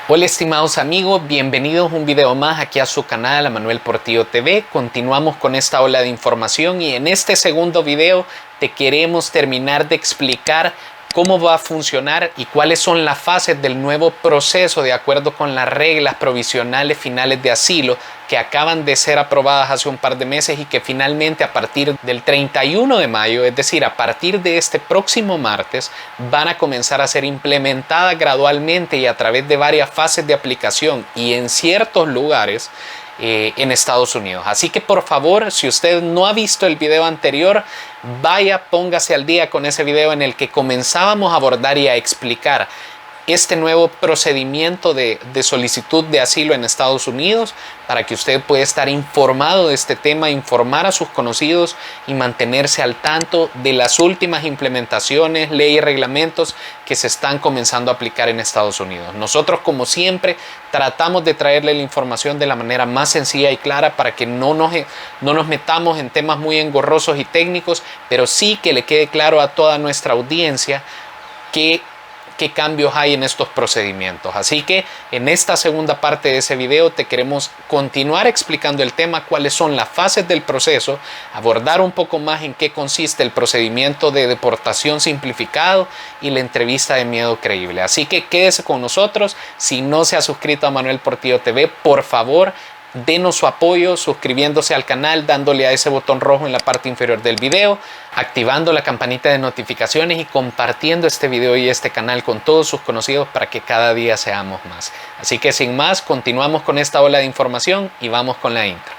Hola estimados amigos, bienvenidos a un video más aquí a su canal, a Manuel Portillo TV. Continuamos con esta ola de información y en este segundo video te queremos terminar de explicar cómo va a funcionar y cuáles son las fases del nuevo proceso de acuerdo con las reglas provisionales finales de asilo que acaban de ser aprobadas hace un par de meses y que finalmente a partir del 31 de mayo, es decir, a partir de este próximo martes, van a comenzar a ser implementadas gradualmente y a través de varias fases de aplicación y en ciertos lugares en Estados Unidos. Así que por favor, si usted no ha visto el video anterior, vaya, póngase al día con ese video en el que comenzábamos a abordar y a explicar este nuevo procedimiento de solicitud de asilo en Estados Unidos para que usted pueda estar informado de este tema, informar a sus conocidos y mantenerse al tanto de las últimas implementaciones, leyes y reglamentos que se están comenzando a aplicar en Estados Unidos. Nosotros, como siempre, tratamos de traerle la información de la manera más sencilla y clara para que no nos metamos en temas muy engorrosos y técnicos, pero sí que le quede claro a toda nuestra audiencia qué cambios hay en estos procedimientos. Así que en esta segunda parte de ese video te queremos continuar explicando el tema, cuáles son las fases del proceso, abordar un poco más en qué consiste el procedimiento de deportación simplificado y la entrevista de miedo creíble. Así que quédese con nosotros. Si no se ha suscrito a Manuel Portillo TV, por favor, denos su apoyo suscribiéndose al canal, dándole a ese botón rojo en la parte inferior del video, activando la campanita de notificaciones y compartiendo este video y este canal con todos sus conocidos para que cada día seamos más. Así que sin más, continuamos con esta ola de información y vamos con la intro.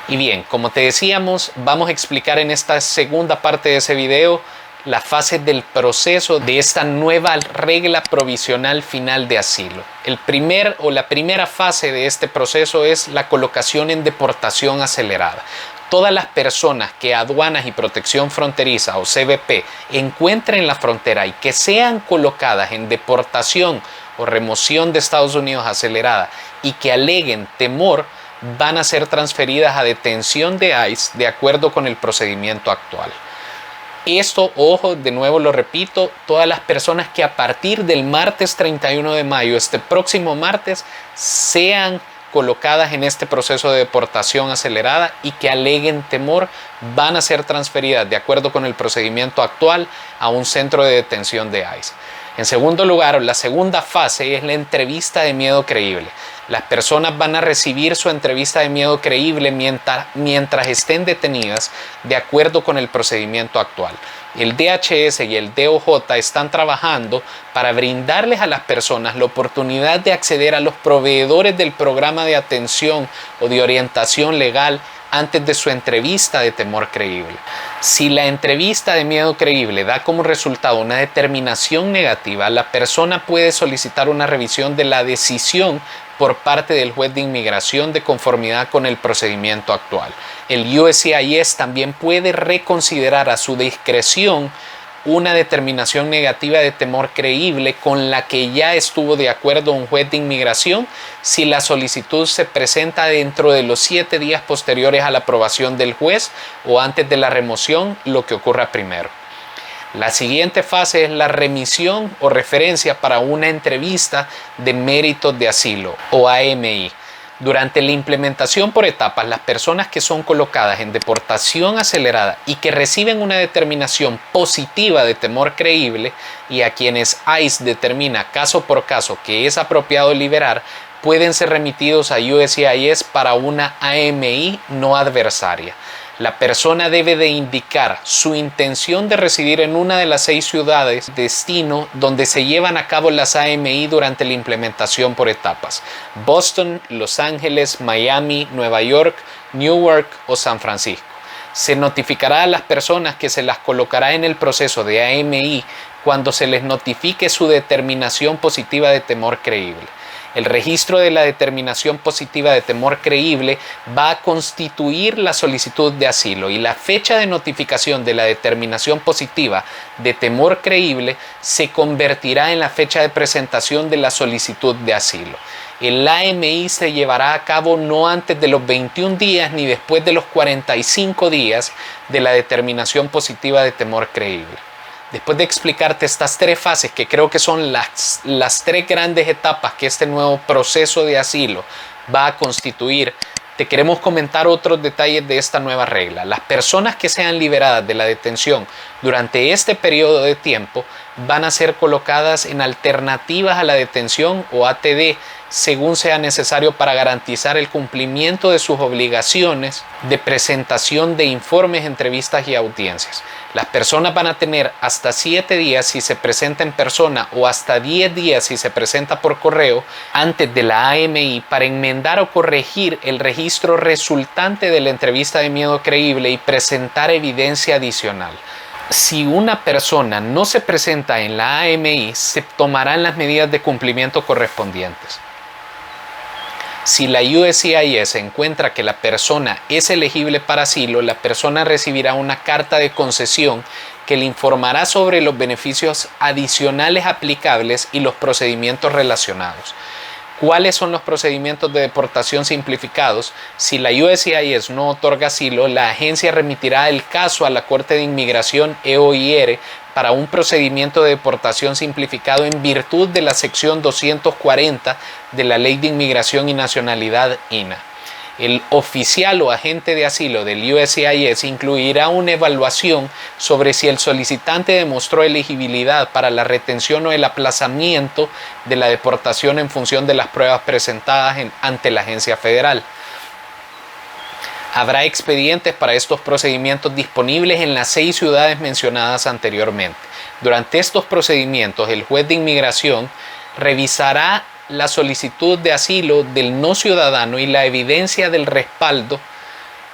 Y bien, como te decíamos, vamos a explicar en esta segunda parte de ese video la fase del proceso de esta nueva regla provisional final de asilo. La primera fase de este proceso es la colocación en deportación acelerada. Todas las personas que Aduanas y Protección Fronteriza o CBP encuentren en la frontera y que sean colocadas en deportación o remoción de Estados Unidos acelerada y que aleguen temor, van a ser transferidas a detención de ICE de acuerdo con el procedimiento actual. Esto, ojo, de nuevo lo repito, todas las personas que a partir del martes 31 de mayo, este próximo martes, sean colocadas en este proceso de deportación acelerada y que aleguen temor, van a ser transferidas de acuerdo con el procedimiento actual a un centro de detención de ICE. En segundo lugar, la segunda fase es la entrevista de miedo creíble. Las personas van a recibir su entrevista de miedo creíble mientras estén detenidas de acuerdo con el procedimiento actual. El DHS y el DOJ están trabajando para brindarles a las personas la oportunidad de acceder a los proveedores del programa de atención o de orientación legal antes de su entrevista de temor creíble. Si la entrevista de miedo creíble da como resultado una determinación negativa, la persona puede solicitar una revisión de la decisión por parte del juez de inmigración de conformidad con el procedimiento actual. El USCIS también puede reconsiderar a su discreción una determinación negativa de temor creíble con la que ya estuvo de acuerdo un juez de inmigración si la solicitud se presenta dentro de los 7 días posteriores a la aprobación del juez o antes de la remoción, lo que ocurra primero. La siguiente fase es la remisión o referencia para una entrevista de méritos de asilo o AMI. Durante la implementación por etapas, las personas que son colocadas en deportación acelerada y que reciben una determinación positiva de temor creíble y a quienes ICE determina caso por caso que es apropiado liberar, pueden ser remitidos a USCIS para una AMI no adversaria. La persona debe de indicar su intención de residir en una de las 6 ciudades destino donde se llevan a cabo las AMI durante la implementación por etapas: Boston, Los Ángeles, Miami, Nueva York, Newark o San Francisco. Se notificará a las personas que se las colocará en el proceso de AMI cuando se les notifique su determinación positiva de temor creíble. El registro de la determinación positiva de temor creíble va a constituir la solicitud de asilo y la fecha de notificación de la determinación positiva de temor creíble se convertirá en la fecha de presentación de la solicitud de asilo. el AMI se llevará a cabo no antes de los 21 días ni después de los 45 días de la determinación positiva de temor creíble. Después de explicarte estas tres fases, que creo que son las tres grandes etapas que este nuevo proceso de asilo va a constituir, te queremos comentar otros detalles de esta nueva regla. Las personas que sean liberadas de la detención durante este periodo de tiempo van a ser colocadas en alternativas a la detención o ATD, según sea necesario para garantizar el cumplimiento de sus obligaciones de presentación de informes, entrevistas y audiencias. Las personas van a tener hasta 7 días si se presenta en persona o hasta 10 días si se presenta por correo antes de la AMI para enmendar o corregir el registro resultante de la entrevista de miedo creíble y presentar evidencia adicional. Si una persona no se presenta en la AMI, se tomarán las medidas de cumplimiento correspondientes. Si la USCIS encuentra que la persona es elegible para asilo, la persona recibirá una carta de concesión que le informará sobre los beneficios adicionales aplicables y los procedimientos relacionados. ¿Cuáles son los procedimientos de deportación simplificados? Si la USCIS no otorga asilo, la agencia remitirá el caso a la Corte de Inmigración EOIR para un procedimiento de deportación simplificado en virtud de la sección 240 de la Ley de Inmigración y Nacionalidad INA. El oficial o agente de asilo del USCIS incluirá una evaluación sobre si el solicitante demostró elegibilidad para la retención o el aplazamiento de la deportación en función de las pruebas presentadas ante la agencia federal. Habrá expedientes para estos procedimientos disponibles en las 6 ciudades mencionadas anteriormente. Durante estos procedimientos, el juez de inmigración revisará la solicitud de asilo del no ciudadano y la evidencia del respaldo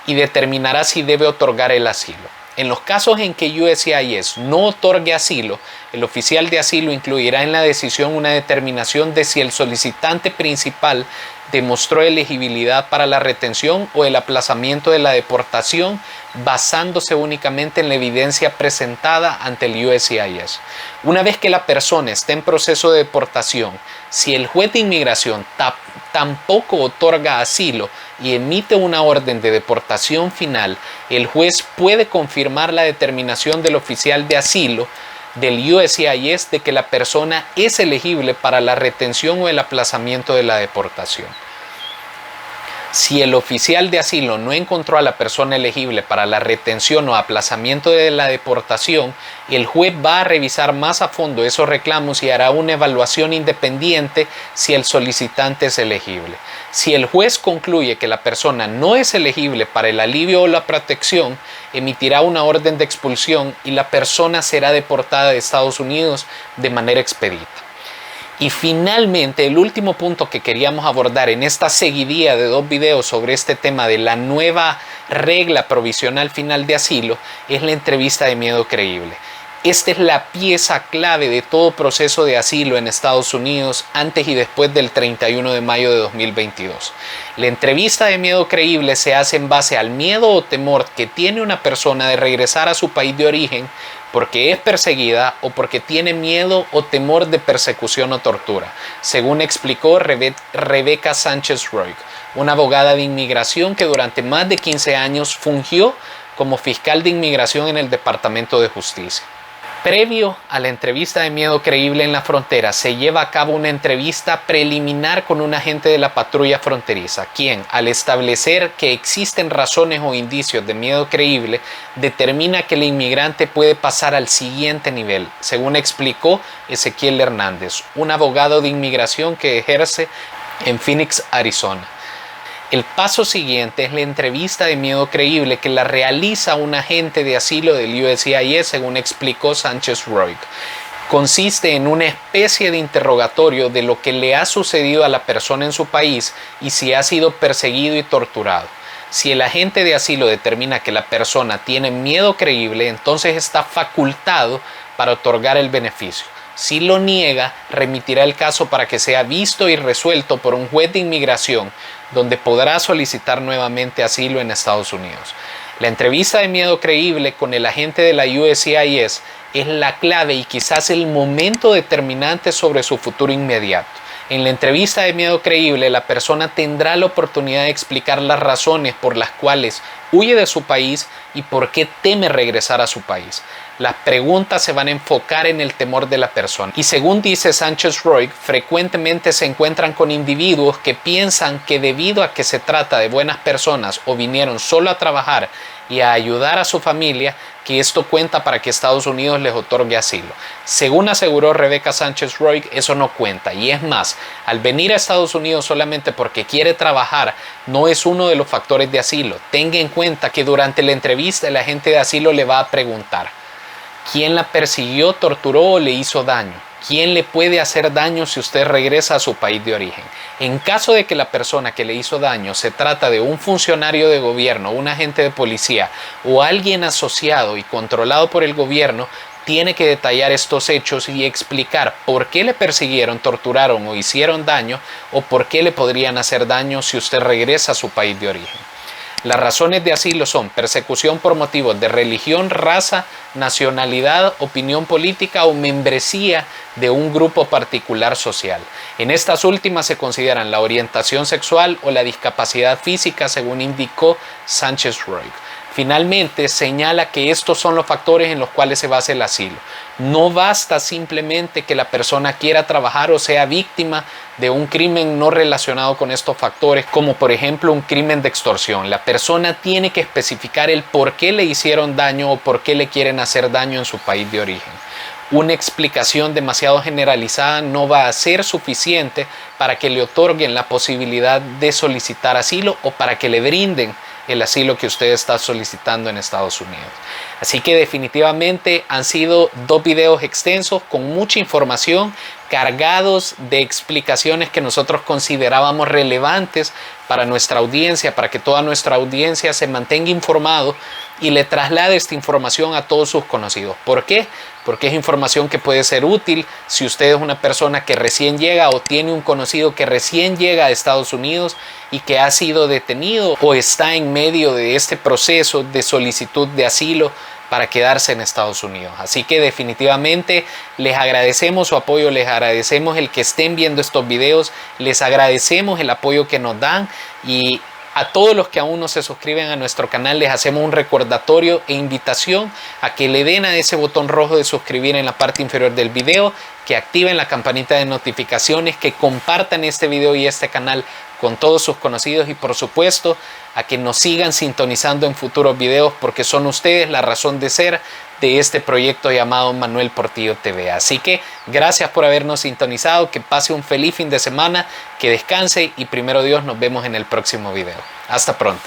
y determinará si debe otorgar el asilo. En los casos en que USCIS no otorgue asilo, el oficial de asilo incluirá en la decisión una determinación de si el solicitante principal demostró elegibilidad para la retención o el aplazamiento de la deportación basándose únicamente en la evidencia presentada ante el USCIS. Una vez que la persona esté en proceso de deportación, si el juez de inmigración tampoco otorga asilo y emite una orden de deportación final, el juez puede confirmar la determinación del oficial de asilo del USCIS de que la persona es elegible para la retención o el aplazamiento de la deportación. Si el oficial de asilo no encontró a la persona elegible para la retención o aplazamiento de la deportación, el juez va a revisar más a fondo esos reclamos y hará una evaluación independiente si el solicitante es elegible. Si el juez concluye que la persona no es elegible para el alivio o la protección, emitirá una orden de expulsión y la persona será deportada de Estados Unidos de manera expedita. Y finalmente, el último punto que queríamos abordar en esta seguidilla de 2 videos sobre este tema de la nueva regla provisional final de asilo es la entrevista de miedo creíble. Esta es la pieza clave de todo proceso de asilo en Estados Unidos antes y después del 31 de mayo de 2022. La entrevista de miedo creíble se hace en base al miedo o temor que tiene una persona de regresar a su país de origen porque es perseguida o porque tiene miedo o temor de persecución o tortura, según explicó Rebeca Sánchez Roig, una abogada de inmigración que durante más de 15 años fungió como fiscal de inmigración en el Departamento de Justicia. Previo a la entrevista de miedo creíble en la frontera, se lleva a cabo una entrevista preliminar con un agente de la patrulla fronteriza, quien, al establecer que existen razones o indicios de miedo creíble, determina que el inmigrante puede pasar al siguiente nivel, según explicó Ezequiel Hernández, un abogado de inmigración que ejerce en Phoenix, Arizona. El paso siguiente es la entrevista de miedo creíble que la realiza un agente de asilo del USCIS, según explicó Sánchez Roig. Consiste en una especie de interrogatorio de lo que le ha sucedido a la persona en su país y si ha sido perseguido y torturado. Si el agente de asilo determina que la persona tiene miedo creíble, entonces está facultado para otorgar el beneficio. Si lo niega, remitirá el caso para que sea visto y resuelto por un juez de inmigración, donde podrá solicitar nuevamente asilo en Estados Unidos. La entrevista de miedo creíble con el agente de la USCIS es la clave y quizás el momento determinante sobre su futuro inmediato. En la entrevista de Miedo Creíble, la persona tendrá la oportunidad de explicar las razones por las cuales huye de su país y por qué teme regresar a su país. Las preguntas se van a enfocar en el temor de la persona. Y según dice Sánchez-Roig, frecuentemente se encuentran con individuos que piensan que debido a que se trata de buenas personas o vinieron solo a trabajar y a ayudar a su familia, que esto cuenta para que Estados Unidos les otorgue asilo. Según aseguró Rebecca Sánchez-Roig, eso no cuenta. Y es más, al venir a Estados Unidos solamente porque quiere trabajar, no es uno de los factores de asilo. Tenga en cuenta que durante la entrevista el agente de asilo le va a preguntar: ¿quién la persiguió, torturó o le hizo daño? ¿Quién le puede hacer daño si usted regresa a su país de origen? En caso de que la persona que le hizo daño se trata de un funcionario de gobierno, un agente de policía o alguien asociado y controlado por el gobierno, tiene que detallar estos hechos y explicar por qué le persiguieron, torturaron o hicieron daño, o por qué le podrían hacer daño si usted regresa a su país de origen. Las razones de asilo son persecución por motivos de religión, raza, nacionalidad, opinión política o membresía de un grupo particular social. En estas últimas se consideran la orientación sexual o la discapacidad física, según indicó Sánchez-Roig. Finalmente, señala que estos son los factores en los cuales se basa el asilo. No basta simplemente que la persona quiera trabajar o sea víctima de un crimen no relacionado con estos factores, como por ejemplo un crimen de extorsión. La persona tiene que especificar el por qué le hicieron daño o por qué le quieren hacer daño en su país de origen. Una explicación demasiado generalizada no va a ser suficiente para que le otorguen la posibilidad de solicitar asilo o para que le brinden el asilo que usted está solicitando en Estados Unidos. Así que definitivamente han sido 2 videos extensos con mucha información, cargados de explicaciones que nosotros considerábamos relevantes para nuestra audiencia, para que toda nuestra audiencia se mantenga informado y le traslade esta información a todos sus conocidos. ¿Por qué? Porque es información que puede ser útil si usted es una persona que recién llega o tiene un conocido que recién llega a Estados Unidos y que ha sido detenido o está en medio de este proceso de solicitud de asilo para quedarse en Estados Unidos. Así que definitivamente les agradecemos su apoyo, les agradecemos el que estén viendo estos videos, les agradecemos el apoyo que nos dan, y a todos los que aún no se suscriben a nuestro canal les hacemos un recordatorio e invitación a que le den a ese botón rojo de suscribir en la parte inferior del video, que activen la campanita de notificaciones, que compartan este video y este canal con todos sus conocidos, y por supuesto a que nos sigan sintonizando en futuros videos, porque son ustedes la razón de ser de este proyecto llamado Manuel Portillo TV. Así que gracias por habernos sintonizado, que pase un feliz fin de semana, que descanse y primero Dios nos vemos en el próximo video. Hasta pronto.